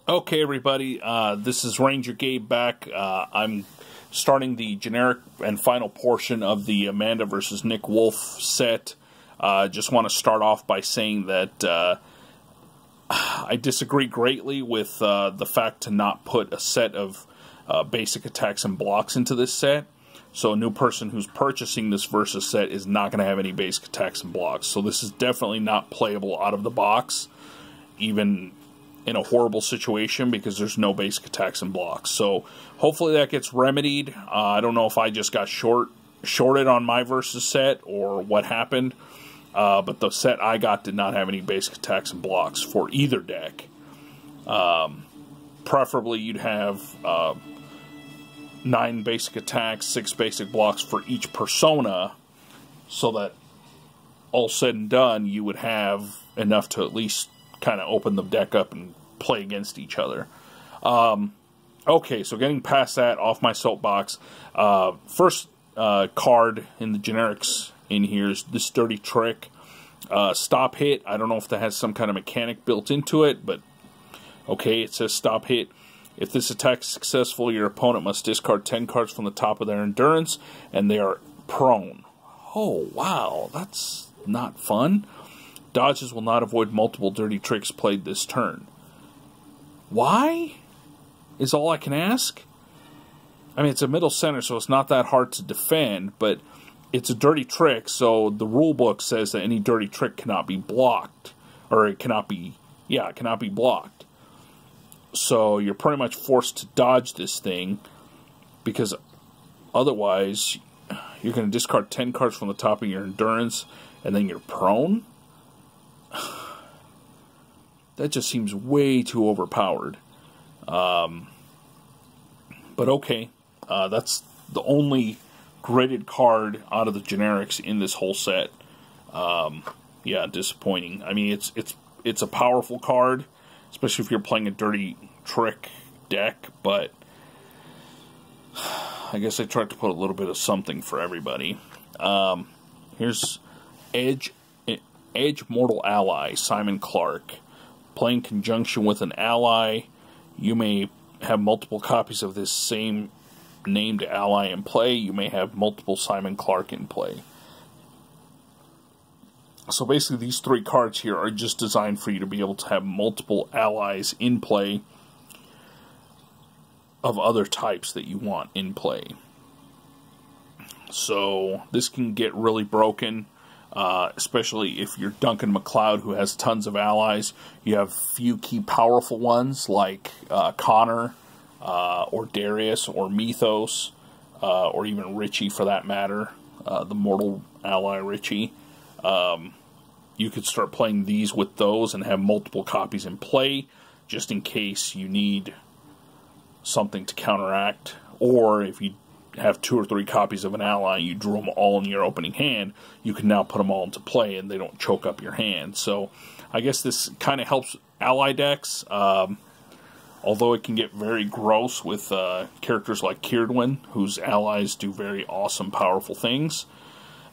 Okay, everybody, this is Ranger Gabe back. I'm starting the generic and final portion of the Amanda versus Nick Wolfe set. Just want to start off by saying that I disagree greatly with the fact to not put a set of basic attacks and blocks into this set. So a new person who's purchasing this versus set is not going to have any basic attacks and blocks. So this is definitely not playable out of the box, even in a horrible situation, because there's no basic attacks and blocks. So hopefully that gets remedied. I don't know if I just got shorted on my versus set or what happened, but the set I got did not have any basic attacks and blocks for either deck. Preferably you'd have 9 basic attacks, 6 basic blocks for each persona, so that all said and done you would have enough to at least kind of open the deck up and play against each other. Okay, so getting past that, off my soapbox, first card in the generics in here is this Dirty Trick. Stop hit. I don't know if that has some kind of mechanic built into it, but okay, it says stop hit. If this attack is successful, your opponent must discard 10 cards from the top of their endurance, and they are prone. Oh, wow, that's not fun. Dodges will not avoid multiple dirty tricks played this turn. Why? Is all I can ask? I mean, it's a middle center, so it's not that hard to defend, but it's a dirty trick, so the rule book says that any dirty trick cannot be blocked. Or it cannot be, yeah, it cannot be blocked. So you're pretty much forced to dodge this thing, because otherwise you're going to discard 10 cards from the top of your endurance, and then you're prone? That just seems way too overpowered. But okay, that's the only graded card out of the generics in this whole set. Yeah, disappointing. I mean, it's a powerful card, especially if you're playing a Dirty Trick deck, but I guess I tried to put a little bit of something for everybody. Here's Edge Mortal Ally, Simon Clark. Playing conjunction with an ally, you may have multiple copies of this same named ally in play. You may have multiple Simon Clark in play. So basically these 3 cards here are just designed for you to be able to have multiple allies in play of other types that you want in play. So this can get really broken. Especially if you're Duncan MacLeod, who has tons of allies. You have few key powerful ones like Connor, or Darius, or Mythos, or even Richie for that matter, the mortal ally Richie. You could start playing these with those and have multiple copies in play, just in case you need something to counteract, or if you have 2 or 3 copies of an ally, you drew them all in your opening hand, you can now put them all into play and they don't choke up your hand. So I guess this kind of helps ally decks, although it can get very gross with characters like Kirdwin, whose allies do very awesome, powerful things.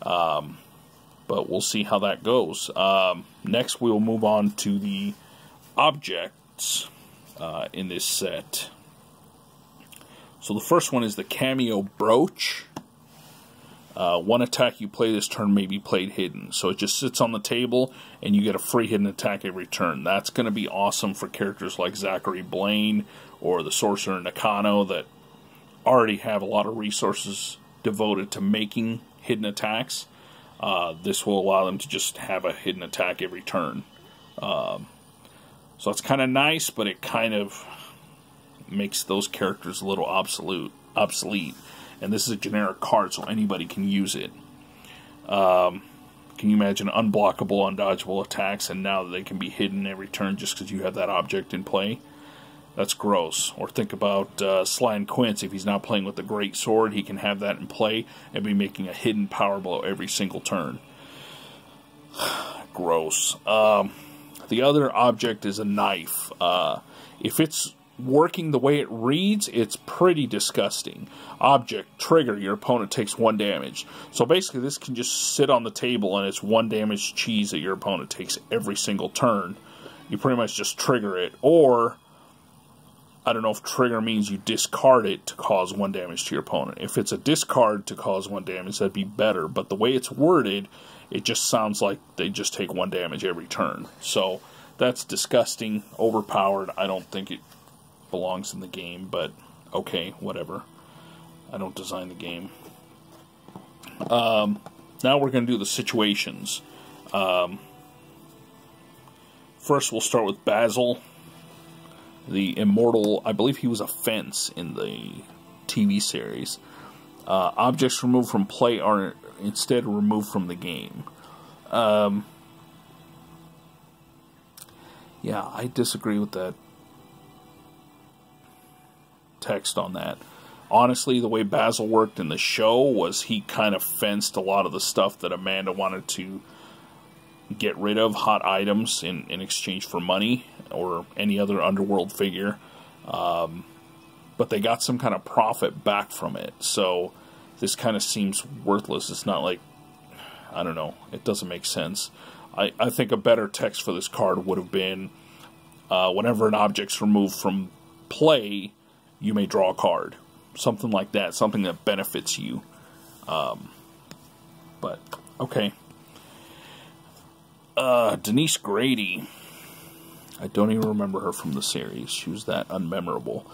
But we'll see how that goes. Next we'll move on to the objects in this set. So the first one is the Cameo Brooch. One attack you play this turn may be played hidden. So it just sits on the table, and you get a free hidden attack every turn. That's going to be awesome for characters like Zachary Blaine or the Sorcerer Nakano that already have a lot of resources devoted to making hidden attacks. This will allow them to just have a hidden attack every turn. So it's kind of nice, but it kind of makes those characters a little obsolete. And this is a generic card, so anybody can use it. Can you imagine unblockable, undodgeable attacks, and now they can be hidden every turn just because you have that object in play? That's gross. Or think about Sly and Quince. If he's not playing with the Great Sword, he can have that in play and be making a hidden power blow every single turn. Gross. The other object is a knife. If it's working the way it reads, it's pretty disgusting. Object, trigger, your opponent takes 1 damage. So basically this can just sit on the table and it's 1 damage cheese that your opponent takes every single turn. You pretty much just trigger it, or I don't know if trigger means you discard it to cause 1 damage to your opponent. If it's a discard to cause 1 damage, that'd be better. But the way it's worded, it just sounds like they just take 1 damage every turn. So that's disgusting, overpowered. I don't think it belongs in the game, but okay, whatever. I don't design the game. Now we're going to do the situations. First, we'll start with Basil, the immortal. I believe he was a fence in the TV series. Objects removed from play are instead removed from the game. Yeah, I disagree with that text on that. Honestly, the way Basil worked in the show was he kind of fenced a lot of the stuff that Amanda wanted to get rid of, hot items, in exchange for money or any other underworld figure. But they got some kind of profit back from it. So this kind of seems worthless. It's not like, I don't know, it doesn't make sense. I think a better text for this card would have been, whenever an object's removed from play, you may draw a card. Something like that, something that benefits you. But, okay. Denise Grady. I don't even remember her from the series. She was that unmemorable.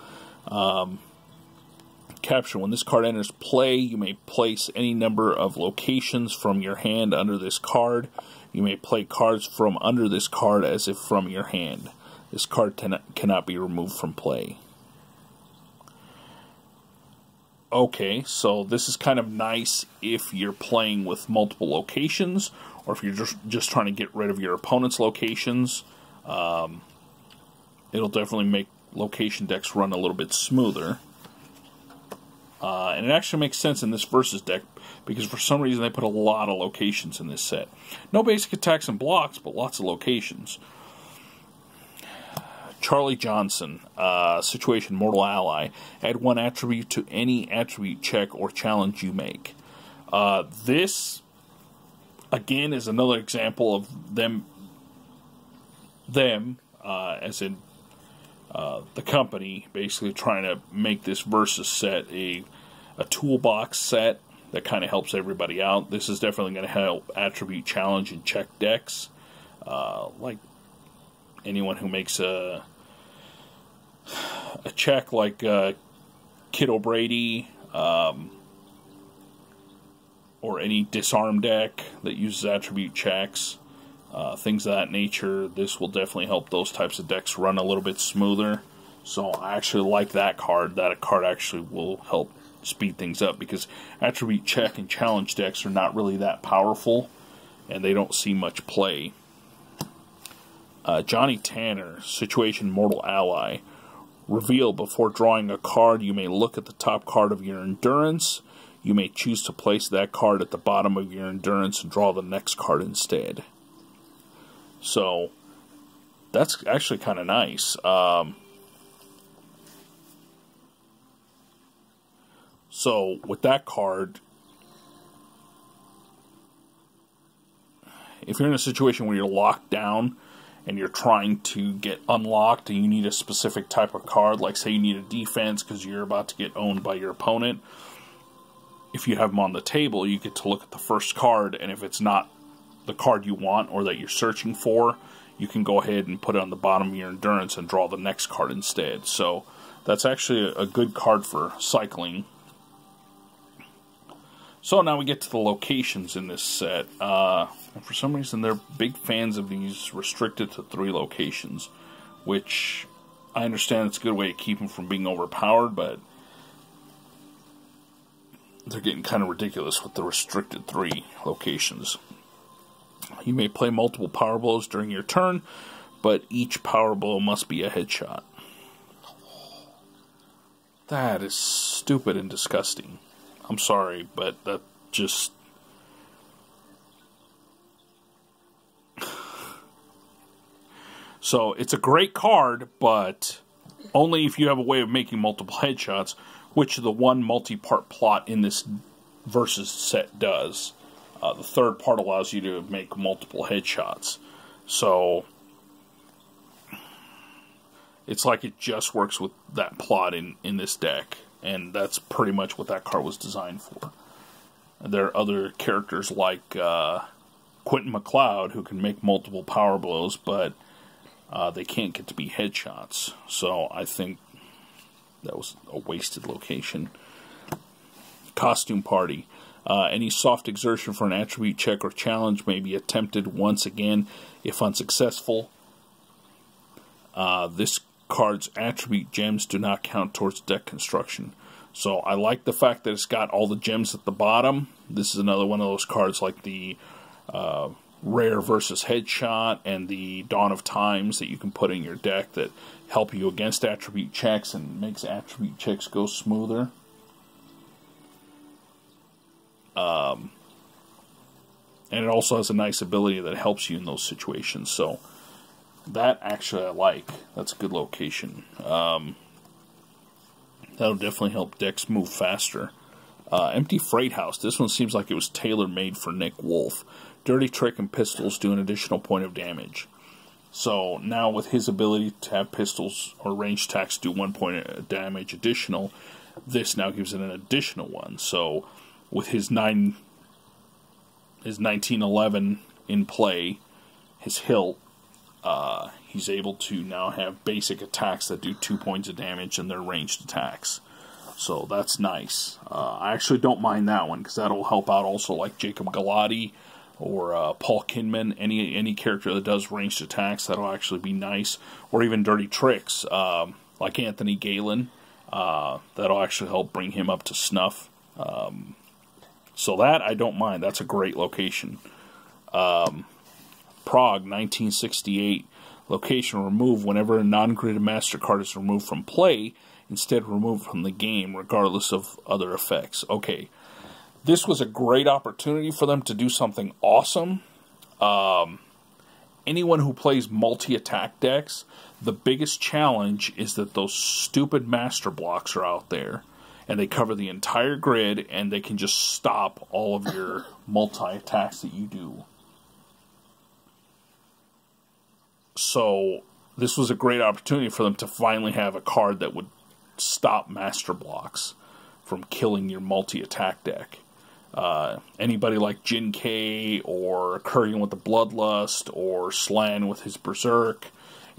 Caption: when this card enters play, you may place any number of locations from your hand under this card. You may play cards from under this card as if from your hand. This card cannot be removed from play. Okay, so this is kind of nice if you're playing with multiple locations, or if you're just trying to get rid of your opponent's locations. It'll definitely make location decks run a little bit smoother. And it actually makes sense in this Versus deck, because for some reason they put a lot of locations in this set. No basic attacks and blocks, but lots of locations. Charlie Johnson, situation Mortal Ally. Add 1 attribute to any attribute check or challenge you make. This, again, is another example of them as in the company, basically trying to make this Versus set a toolbox set that kind of helps everybody out. This is definitely going to help attribute challenge and check decks. Like anyone who makes a check, like Kid O'Brady, or any disarm deck that uses attribute checks, things of that nature. This will definitely help those types of decks run a little bit smoother. So I actually like that card. That card actually will help speed things up, because attribute check and challenge decks are not really that powerful, and they don't see much play. Johnny Tanner, situation Mortal Ally. Reveal: before drawing a card, you may look at the top card of your endurance. You may choose to place that card at the bottom of your endurance and draw the next card instead. So, that's actually kind of nice. So, with that card, if you're in a situation where you're locked down and you're trying to get unlocked and you need a specific type of card, like say you need a defense because you're about to get owned by your opponent, if you have them on the table, you get to look at the first card, and if it's not the card you want or that you're searching for, you can go ahead and put it on the bottom of your endurance and draw the next card instead. So that's actually a good card for cycling. So now we get to the locations in this set. And for some reason, they're big fans of these restricted to 3 locations, which I understand it's a good way to keep them from being overpowered, but they're getting kind of ridiculous with the restricted 3 locations. You may play multiple power blows during your turn, but each power blow must be a headshot. That is stupid and disgusting. I'm sorry, but that just... So, it's a great card, but only if you have a way of making multiple headshots, which the one multi-part plot in this Versus set does. The third part allows you to make multiple headshots. So, It's like it just works with that plot in this deck, and that's pretty much what that card was designed for. There are other characters like Quentin MacLeod who can make multiple power blows, but they can't get to be headshots. So I think that was a wasted location. Costume Party. Any soft exertion for an attribute check or challenge may be attempted once again if unsuccessful. This card's attribute gems do not count towards deck construction. So I like the fact that it's got all the gems at the bottom. This is another one of those cards like the Rare versus Headshot and the Dawn of Times that you can put in your deck that help you against attribute checks and makes attribute checks go smoother. And it also has a nice ability that helps you in those situations. So that actually I like. That's a good location. That'll definitely help decks move faster. Empty Freight House. This one seems like it was tailor-made for Nick Wolfe. Dirty Trick and pistols do an additional point of damage. So now with his ability to have pistols or ranged attacks do 1 point of damage additional, this now gives it an additional one. So with his 1911 in play, his hilt, he's able to now have basic attacks that do 2 points of damage and they're ranged attacks. So that's nice. I actually don't mind that one because that'll help out also like Jacob Galati or Paul Kinman. Any character that does ranged attacks, that'll actually be nice. Or even Dirty Tricks, like Anthony Galen. That'll actually help bring him up to snuff. So that I don't mind. That's a great location. Prague, 1968. Location removed whenever a non-gridded master card is removed from play, instead removed from the game, regardless of other effects. Okay, this was a great opportunity for them to do something awesome. Anyone who plays multi-attack decks, the biggest challenge is that those stupid master blocks are out there, and they cover the entire grid, and they can just stop all of your multi-attacks that you do. So this was a great opportunity for them to finally have a card that would stop master blocks from killing your multi-attack deck. Anybody like Jin K or Kurgan with the Bloodlust or Slan with his Berserk,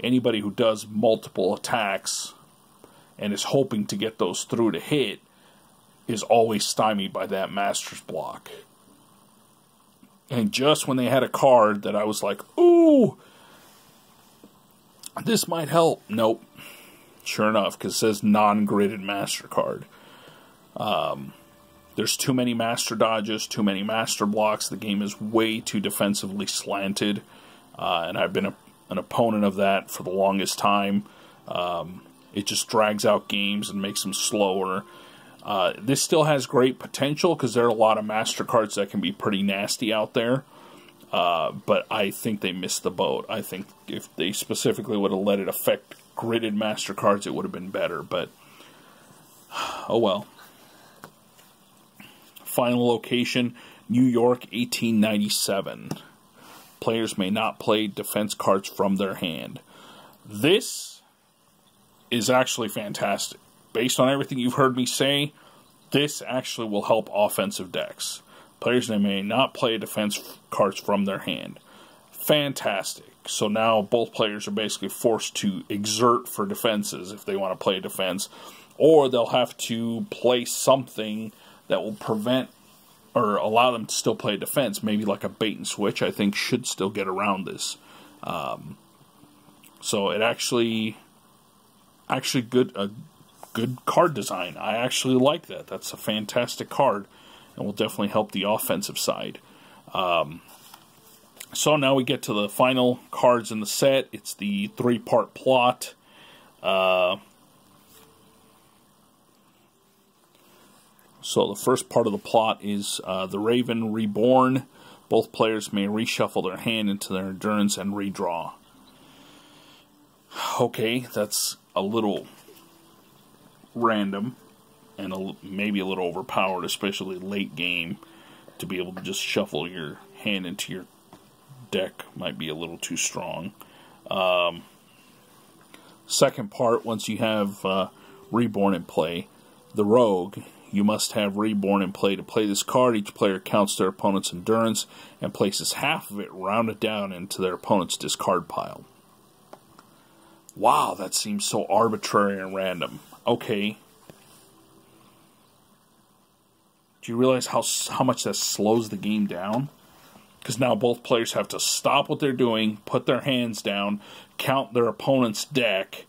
anybody who does multiple attacks and is hoping to get those through to hit is always stymied by that master's block. And just when they had a card that I was like, ooh, this might help. Nope. Sure enough, because it says non-gridded master card. There's too many master dodges, too many master blocks. The game is way too defensively slanted. And I've been an opponent of that for the longest time. It just drags out games and makes them slower. This still has great potential because there are a lot of master cards that can be pretty nasty out there. But I think they missed the boat. I think if they specifically would have let it affect gridded master cards, it would have been better. But, oh well. Final location, New York, 1897. Players may not play defense cards from their hand. This is actually fantastic. Based on everything you've heard me say, this actually will help offensive decks. Players may not play defense cards from their hand. Fantastic. So now both players are basically forced to exert for defenses if they want to play defense. Or they'll have to play something that will prevent or allow them to still play defense. Maybe like a bait and switch, I think, should still get around this. So it actually good card design. I actually like that. That's a fantastic card and will definitely help the offensive side. So now we get to the final cards in the set. It's the 3-part plot. So the first part of the plot is the Raven Reborn. Both players may reshuffle their hand into their endurance and redraw. Okay, that's a little random and maybe a little overpowered, especially late game. To be able to just shuffle your hand into your deck might be a little too strong. Second part, once you have Reborn in play, the Rogue, you must have Reborn in play. To play this card, each player counts their opponent's endurance and places half of it rounded down into their opponent's discard pile. Wow, that seems so arbitrary and random. Okay. Do you realize how much that slows the game down? Because now both players have to stop what they're doing, put their hands down, count their opponent's deck,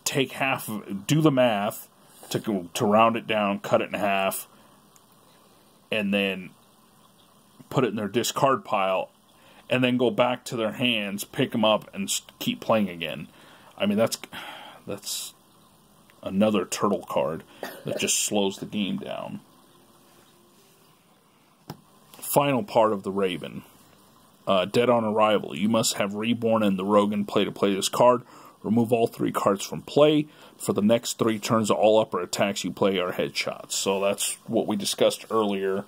take half of it, do the math to round it down, cut it in half, and then put it in their discard pile, and then go back to their hands, pick them up, and keep playing again. I mean, that's another turtle card that just slows the game down. Final part of the Raven. Dead on arrival. You must have Reborn and the Rogue in play to play this card. Remove all 3 cards from play. For the next 3 turns, all upper attacks you play are headshots. So that's what we discussed earlier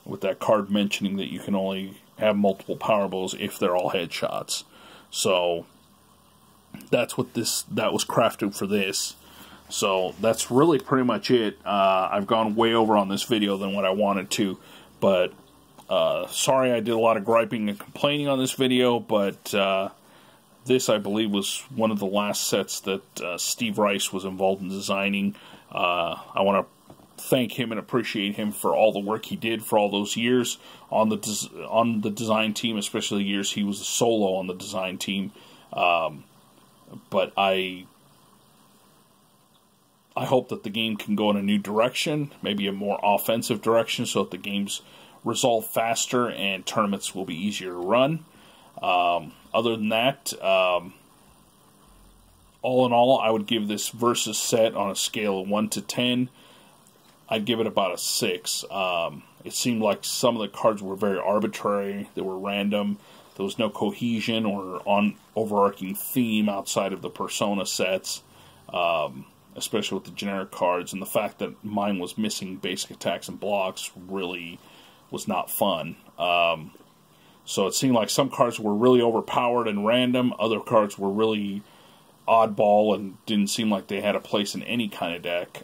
with that card mentioning that you can only have multiple power blows if they're all headshots. So that's what that was crafted for this. So that's really pretty much it. I've gone way over on this video than what I wanted to, but sorry I did a lot of griping and complaining on this video, but this, I believe, was one of the last sets that Steve Rice was involved in designing. I want to thank him and appreciate him for all the work he did for all those years on the design team, especially the years he was a solo on the design team. But I hope that the game can go in a new direction, maybe a more offensive direction, so that the games resolve faster and tournaments will be easier to run. Other than that, all in all, I would give this Versus set on a scale of 1 to 10. I'd give it about a 6. It seemed like some of the cards were very arbitrary. They were random. There was no cohesion or overarching theme outside of the Persona sets, especially with the generic cards. And the fact that mine was missing basic attacks and blocks really was not fun. So it seemed like some cards were really overpowered and random. Other cards were really oddball and didn't seem like they had a place in any kind of deck.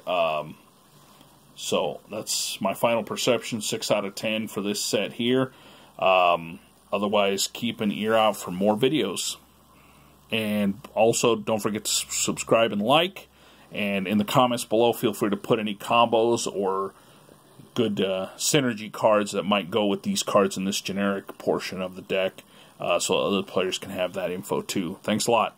So that's my final perception, 6 out of 10 for this set here. Otherwise, keep an ear out for more videos. And also, don't forget to subscribe and like. And in the comments below, feel free to put any combos or good synergy cards that might go with these cards in this generic portion of the deck, so other players can have that info too. Thanks a lot.